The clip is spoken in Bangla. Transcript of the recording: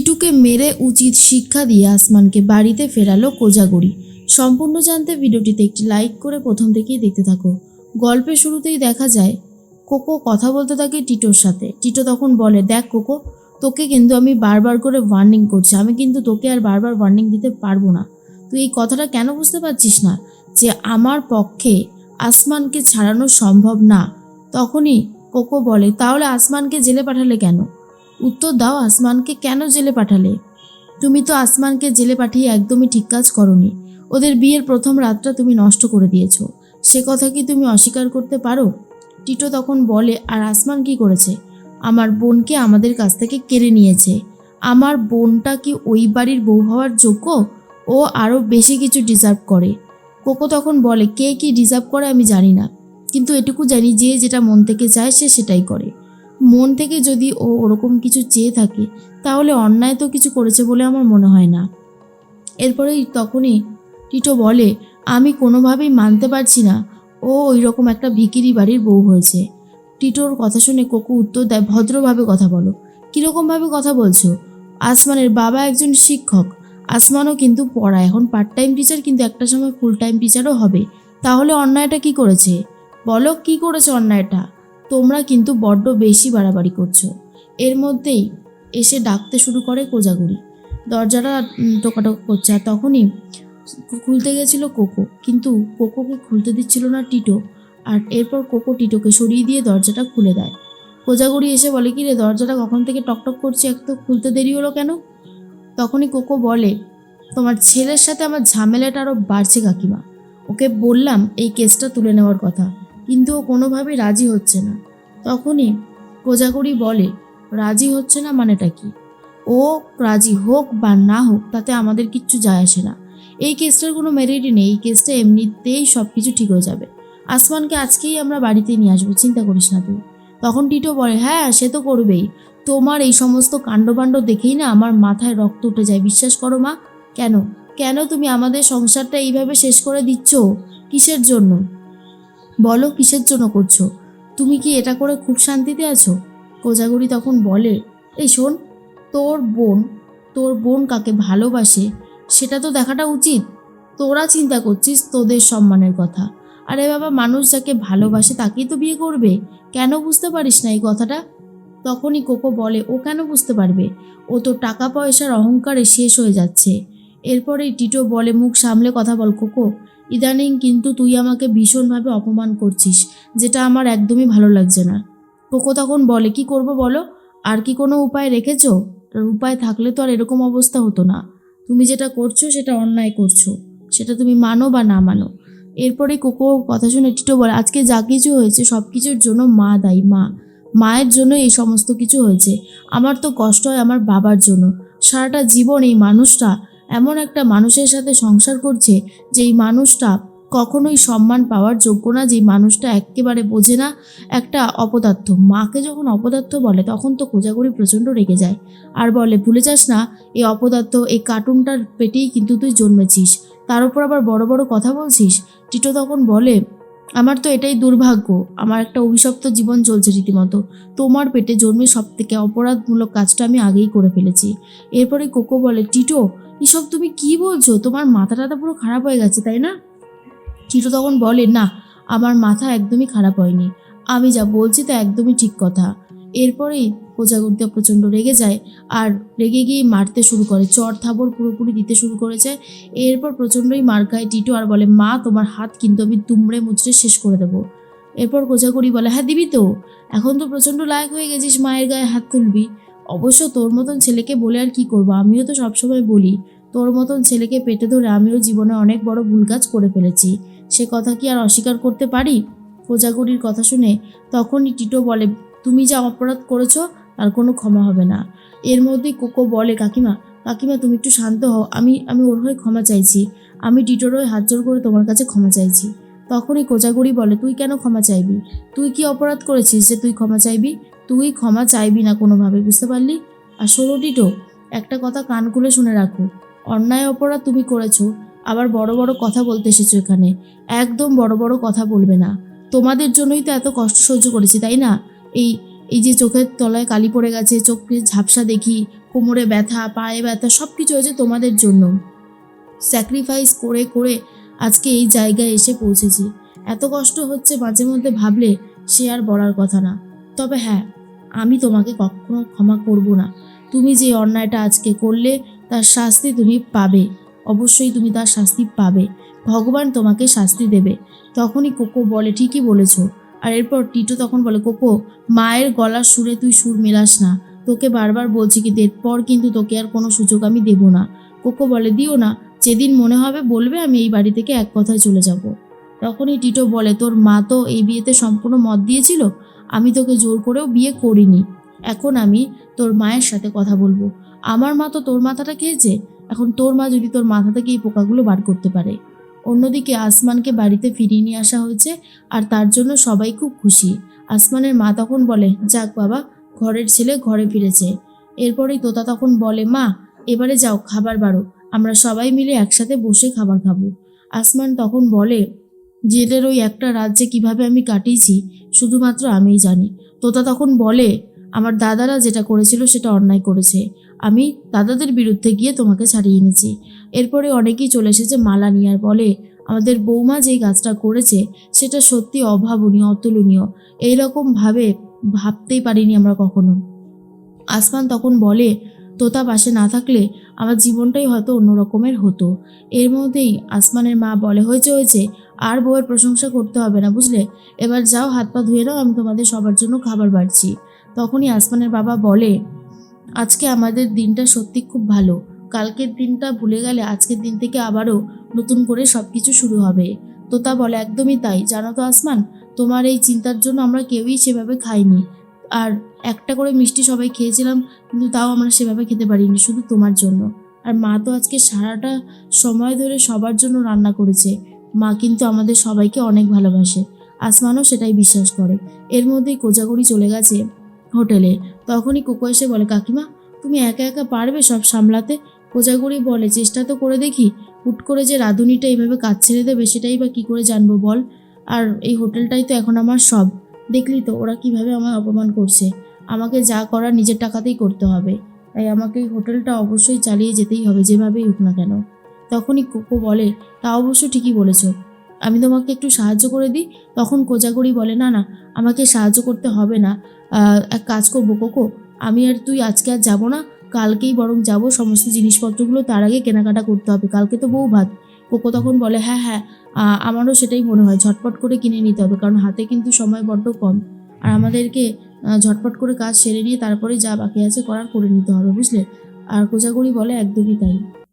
টিটুকে মেরে উচিত শিক্ষা দিয়ে আসমানকে বাড়িতে ফেরালো কোজাগরি। সম্পূর্ণ জানতে ভিডিওটিতে একটি লাইক করে প্রথম থেকেই দেখতে থাকো। গল্পের শুরুতেই দেখা যায় কোকো কথা বলতে থাকে টিটোর সাথে। টিটো তখন বলে, দেখ কোকো, তোকে কিন্তু আমি বারবার করে ওয়ার্নিং করছি, আমি কিন্তু তোকে আর বারবার ওয়ার্নিং দিতে পারবো না। তুই এই কথাটা কেন বুঝতে পারছিস না যে আমার পক্ষে আসমানকে ছাড়ানো সম্ভব না? তখনই কোকো বলে, তাহলে আসমানকে জেলে পাঠালে কেন? উত্তর দাও, আসমানকে কেন জেলে পাঠালে? তুমি তো আসমানকে জেলে পাঠিয়ে একদমই ঠিক কাজ করনি। ওদের বিয়ের প্রথম রাতটা তুমি নষ্ট করে দিয়েছো, সে কথা কি তুমি অস্বীকার করতে পারো? টিটো তখন বলে, আর আসমান কি করেছে? আমার বোনকে আমাদের কাছ থেকে কেড়ে নিয়েছে। আমার বোনটা কি ওই বাড়ির বউ হওয়ার যোগ্য? ও আরও বেশি কিছু ডিজার্ভ করে। কোকো তখন বলে, কে কি ডিজার্ভ করে আমি জানি না, কিন্তু এটুকু জানি যে যেটা মন থেকে চায় সে সেটাই করে। মন থেকে যদি ও ওরকম কিছু চেয়ে থাকে তাহলে অন্যায় তো কিছু করেছে বলে আমার মনে হয় না। এরপরেই তখনই টিটো বলে, আমি কোনোভাবেই মানতে পারছি না ও ওই রকম একটা ভিখিরি বাড়ির বউ হয়েছে। টিটোর কথা শুনে কোকো উত্তর দেয়, ভদ্রভাবে কথা বলো। কীরকমভাবে কথা বলছো? আসমানের বাবা একজন শিক্ষক, আসমানও কিন্তু পড়ায়, এখন পার্ট টাইম টিচার, কিন্তু একটা সময় ফুল টাইম টিচারও হবে। তাহলে অন্যায়টা কি করেছে? বলো, কি করেছে অন্যায়টা? তোমরা কিন্তু বড্ড বেশি বাড়াবাড়ি করছো। এর মধ্যেই এসে ডাকতে শুরু করে কোজাগরি। দরজাটা টোকাটোক করছে, আর তখনই খুলতে গেছিল কোকো, কিন্তু কোকোকে খুলতে দিচ্ছিল না টিটো। আর এরপর কোকো টিটোকে সরিয়ে দিয়ে দরজাটা খুলে দেয়। কোজাগরি এসে বলে, কি রে, দরজাটা কখন থেকে টকটক করছে, এক তো খুলতে দেরি হলো কেন? তখনই কোকো বলে, তোমার ছেলের সাথে আমার ঝামেলাটা আরও বাড়ছে কাকিমা। ওকে বললাম এই কেসটা তুলে নেওয়ার কথা, কিন্তু ও কোনোভাবেই রাজি হচ্ছে না। তখনই কোজাগরি বলে, রাজি হচ্ছে না মানেটা কি? ও রাজি হোক বা না হোক তাতে আমাদের কিচ্ছু যায় আসে না। এই কেসটার কোনো মেরিটই নেই, এই কেসটা এমনিতেই সব কিছু ঠিক হয়ে যাবে। আসমানকে আজকেই আমরা বাড়িতে নিয়ে আসবো, চিন্তা করিস না তুই। তখন টিটো বলে, হ্যাঁ সে তো করবেই। তোমার এই সমস্ত কাণ্ডবাণ্ড দেখেই না আমার মাথায় রক্ত উঠে যায়, বিশ্বাস করো মা। কেন কেন তুমি আমাদের সংসারটা এইভাবে শেষ করে দিচ্ছ? কিসের জন্য বলো, কিসের জন্য করছো? তুমি কি এটা করে খুব শান্তিতে আছো? কোজাগরি তখন বলে, এই শোন, তোর বোন তোর বোন কাকে ভালোবাসে সেটা তো দেখাটা উচিত। তোরা চিন্তা করছিস তোদের সম্মানের কথা। আরে বাবা, মানুষ যাকে ভালোবাসে তাকেই তো বিয়ে করবে। কেন বুঝতে পারিস না এই কথাটা? তখনই কোকো বলে, ও কেন বুঝতে পারবে? ও তো টাকা পয়সার অহংকারে শেষ হয়ে যাচ্ছে। এরপরেই টিটো বলে, মুখ সামলে কথা বল কোকো। ইদানিং কিন্তু তুই আমাকে ভীষণভাবে অপমান করছিস, যেটা আমার একদমই ভালো লাগছে না। কোকো তখন বলে, কি করব বলো? আর কি কোনো উপায় রেখেছো? উপায় থাকলে তো আর এরকম অবস্থা হতো না। তুমি যেটা করছো সেটা অন্যায় করছো, সেটা তুমি মানো বা না মানো। এরপরে কোকো কথা শুনে টিটো বলে, আজকে যা কিছু হয়েছে সব কিছুর জন্য মা দায়ী। মায়ের জন্য এই সমস্ত কিছু হয়েছে। আমার তো কষ্ট হয় আমার বাবার জন্য। সারাটা জীবন এই মানুষটা এমন একটা মানুষের সাথে সংসার করছে যেই মানুষটা কখনোই সম্মান পাওয়ার যোগ্য না, যেই মানুষটা একেবারে বোঝে না, একটা অপদার্থ। মাকে যখন অপদার্থ বলে তখন তো কোজাগরি প্রচণ্ড রেগে যায় আর বলে, ভুলে যাস না এই অপদার্থ, এই কার্টুনটার পেটেই কিন্তু তুই জন্মেছিস, তার উপর আবার বড় বড় কথা বলছিস। টিটো তখন বলে, আমার তো এটাই দুর্ভাগ্য, আমার একটা অভিশপ্ত জীবন চলছে রীতিমতো। তোমার পেটে জন্মে সব থেকে অপরাধমূলক কাজটা আমি আগেই করে ফেলেছি। এরপরে কোকো বলে, টিটো এসব তুমি কি বলছো? তোমার মাথাটা পুরো খারাপ হয়ে গেছে তাই না? টিটো তখন বলে, না, আমার মাথা একদমই খারাপ হয়নি, আমি যা বলছি তা একদমই ঠিক কথা। এরপরেই কোজাগরিটা প্রচণ্ড রেগে যায় আর রেগে গিয়ে মারতে শুরু করে, চড় থাবড় পুরোপুরি দিতে শুরু করেছে। এরপর প্রচণ্ডই মার খায় টিটো আর বলে, মা তোমার হাত কিন্তু আমি দুমড়ে মুচড়ে শেষ করে দেবো। এরপর কোজাগরি বলে, হ্যাঁ দিবি তো, এখন তো প্রচণ্ড লায়ক হয়ে গেছিস, মায়ের গায়ে হাত তুলবি। অবশ্য তোর মতন ছেলেকে বলে আর কি করবো, আমিও তো সবসময় বলি, তোর মতন ছেলেকে পেটে ধরে আমিও জীবনে অনেক বড় ভুল কাজ করে ফেলেছি, সে কথা কি আর অস্বীকার করতে পারি? কোজাগরির কথা শুনে তখনই টিটো বলে, তুমি যা অপরাধ করেছো তার কোনো ক্ষমা হবে না। এর মধ্যেই কোকো বলে, কাকিমা কাকিমা তুমি একটু শান্ত হও, আমি আমি ওর হয়ে ক্ষমা চাইছি, আমি টিটোর হয়ে হাত জোর করে তোমার কাছে ক্ষমা চাইছি। তখনই কোজাগরি বলে, তুই কেন ক্ষমা চাইবি? তুই কি অপরাধ করেছিস যে তুই ক্ষমা চাইবি? তুই ক্ষমা চাইবি না কোনোভাবে, বুঝতে পারলি? আর শোনো টিটো, একটা কথা কান খুলে শুনে রাখো, অন্যায় অপরাধ তুমি করেছো, আবার বড় বড় কথা বলতে এসেছো এখানে। একদম বড় বড় কথা বলবে না। তোমাদের জন্যই তো এত কষ্ট সহ্য করেছি তাই না? এই এই যে চোখের তলায় কালি পড়ে গেছে, চোখে ঝাপসা দেখি, কোমরে ব্যথা, পায়ে ব্যথা, সব কিছু হয়েছে তোমাদের জন্য। স্যাক্রিফাইস করে করে আজকে এই জায়গায় এসে পৌঁছেছি। এত কষ্ট হচ্ছে মাঝে মধ্যে ভাবলে সে আর বলার কথা না। তবে হ্যাঁ, আমি তোমাকে কখনো ক্ষমা করব না। তুমি যে অন্যায়টা আজকে করলে তার শাস্তি তুমি পাবে, অবশ্যই তুমি তার শাস্তি পাবে। ভগবান তোমাকে শাস্তি দেবে। তখনই কোকো বলে, ঠিকই বলেছ। আর এরপর টিটো তখন বলে, কোকো, মায়ের গলার সুরে তুই সুর মেলাস না। তোকে বারবার বলছি কিন্তু এরপর কিন্তু তোকে আর কোনো সুযোগ আমি দেব না। কোকো বলে, দিও না, যেদিন মনে হবে বলবে, আমি এই বাড়ি থেকে এক কথায় চলে যাব। তখনই টিটো বলে, তোর মা তো এই বিয়েতে সম্পূর্ণ মত দিয়েছিল, আমি তোকে জোর করেও বিয়ে করিনি। এখন আমি তোর মায়ের সাথে কথা বলবো। আমার মা তো তোর মাথাটা খেয়েছে, এখন তোর মা যদি তোর মাথা থেকে এই পোকাগুলো বার করতে পারে। অন্যদিকে আসমানকে বাড়িতে ফিরিয়ে নিয়ে আসা হয়েছে, আর তার জন্য সবাই খুব খুশি। আসমানের মা তখন বলে, যাক বাবা, ঘরের ছেলে ঘরে ফিরেছে। এরপরেই তোতা তখন বলে, মা এবারে যাও, খাবার বাড়ো, আমরা সবাই মিলে একসাথে বসে খাবার খাবো। আসমান তখন বলে, জেলের ওই একটা রাত যে কীভাবে আমি কাটিয়েছি শুধুমাত্র আমিই জানি। তোতা তখন বলে, আমার দাদারা যেটা করেছিল সেটা অন্যায় করেছে, আমি দাদাদের বিরুদ্ধে গিয়ে তোমাকে ছাড়িয়ে এনেছি। এরপরে অনেকেই চলে এসেছে মালা নিয়ে, আর বলে, আমাদের বৌমা যেই কাজটা করেছে সেটা সত্যি অভাবনীয়, অতুলনীয়। এইরকমভাবে ভাবতেই পারিনি আমরা কখনো। আসমান তখন বলে, তোতা পাশে না থাকলে আমার জীবনটাই হয়তো অন্য রকমের হতো। এর মধ্যেই আসমানের মা বলে, হয়েছে হয়েছে, আর বউয়ের প্রশংসা করতে হবে না, বুঝলে? এবার যাও, হাত পা ধুয়ে নাও, আমি তোমাদের সবার জন্য খাবার বাড়ছি। তখনই আসমানের বাবা বলে, আজকে আমাদের দিনটা সত্যি খুব ভালো। কালকের দিনটা ভুলে গেলে আজকের দিন থেকে আবারও নতুন করে সব কিছু শুরু হবে। তোতা বলে, একদমই তাই। জানো তো আসমান, তোমার এই চিন্তার জন্য আমরা কেউই সেভাবে খাইনি। আর একটা করে মিষ্টি সবাই খেয়েছিলাম, কিন্তু তাও আমরা সেভাবে খেতে পারিনি, শুধু তোমার জন্য। আর মা তো আজকে সারাটা সময় ধরে সবার জন্য রান্না করেছে। মা কিন্তু আমাদের সবাইকে অনেক ভালোবাসে। আসমানও সেটাই বিশ্বাস করে। এর মধ্যেই কোজাগরি চলে গেছে হোটেলে। তখনই কোকো এসে বলে, কাকিমা তুমি একা একা পারবে সব সামলাতে? কোজাগরি বলে, চেষ্টা তো করে দেখি। হুট করে যে রাঁধুনিটা এইভাবে কাজ ছেড়ে দেবে সেটাই বা কী করে জানবো বল? আর এই হোটেলটাই তো এখন আমার সব। দেখলি তো ওরা কিভাবে আমায় অপমান করছে। আমাকে যা করার নিজের টাকাতেই করতে হবে, তাই আমাকে এই হোটেলটা অবশ্যই চালিয়ে যেতেই হবে, যেভাবেই হোক না কেন। তখনই কোকো বলে, তা অবশ্য ঠিকই বলেছ, আমি তোমাকে একটু সাহায্য করে দিই। তখন কোজাগরি বলে, না না, আমাকে সাহায্য করতে হবে না। এক কাজ করবো কোকো, আমি আর তুই আজকে আর যাবো না, কালকেই বরং যাব। সমস্ত জিনিসপত্রগুলো তার আগে কেনাকাটা করতে হবে, কালকে তো বউ ভাত। কোকো তখন বলে, হ্যাঁ হ্যাঁ, আমারও সেটাই মনে হয়, ঝটপট করে কিনে নিতে হবে, কারণ হাতে কিন্তু সময় বড্ড কম। আর আমাদেরকে ঝটপট করে কাজ সেরে নিয়ে তারপরে যা বাকি আছে করার করে নিতে হবে, বুঝলে? আর কোজাগরি বলে, একদমই তাই।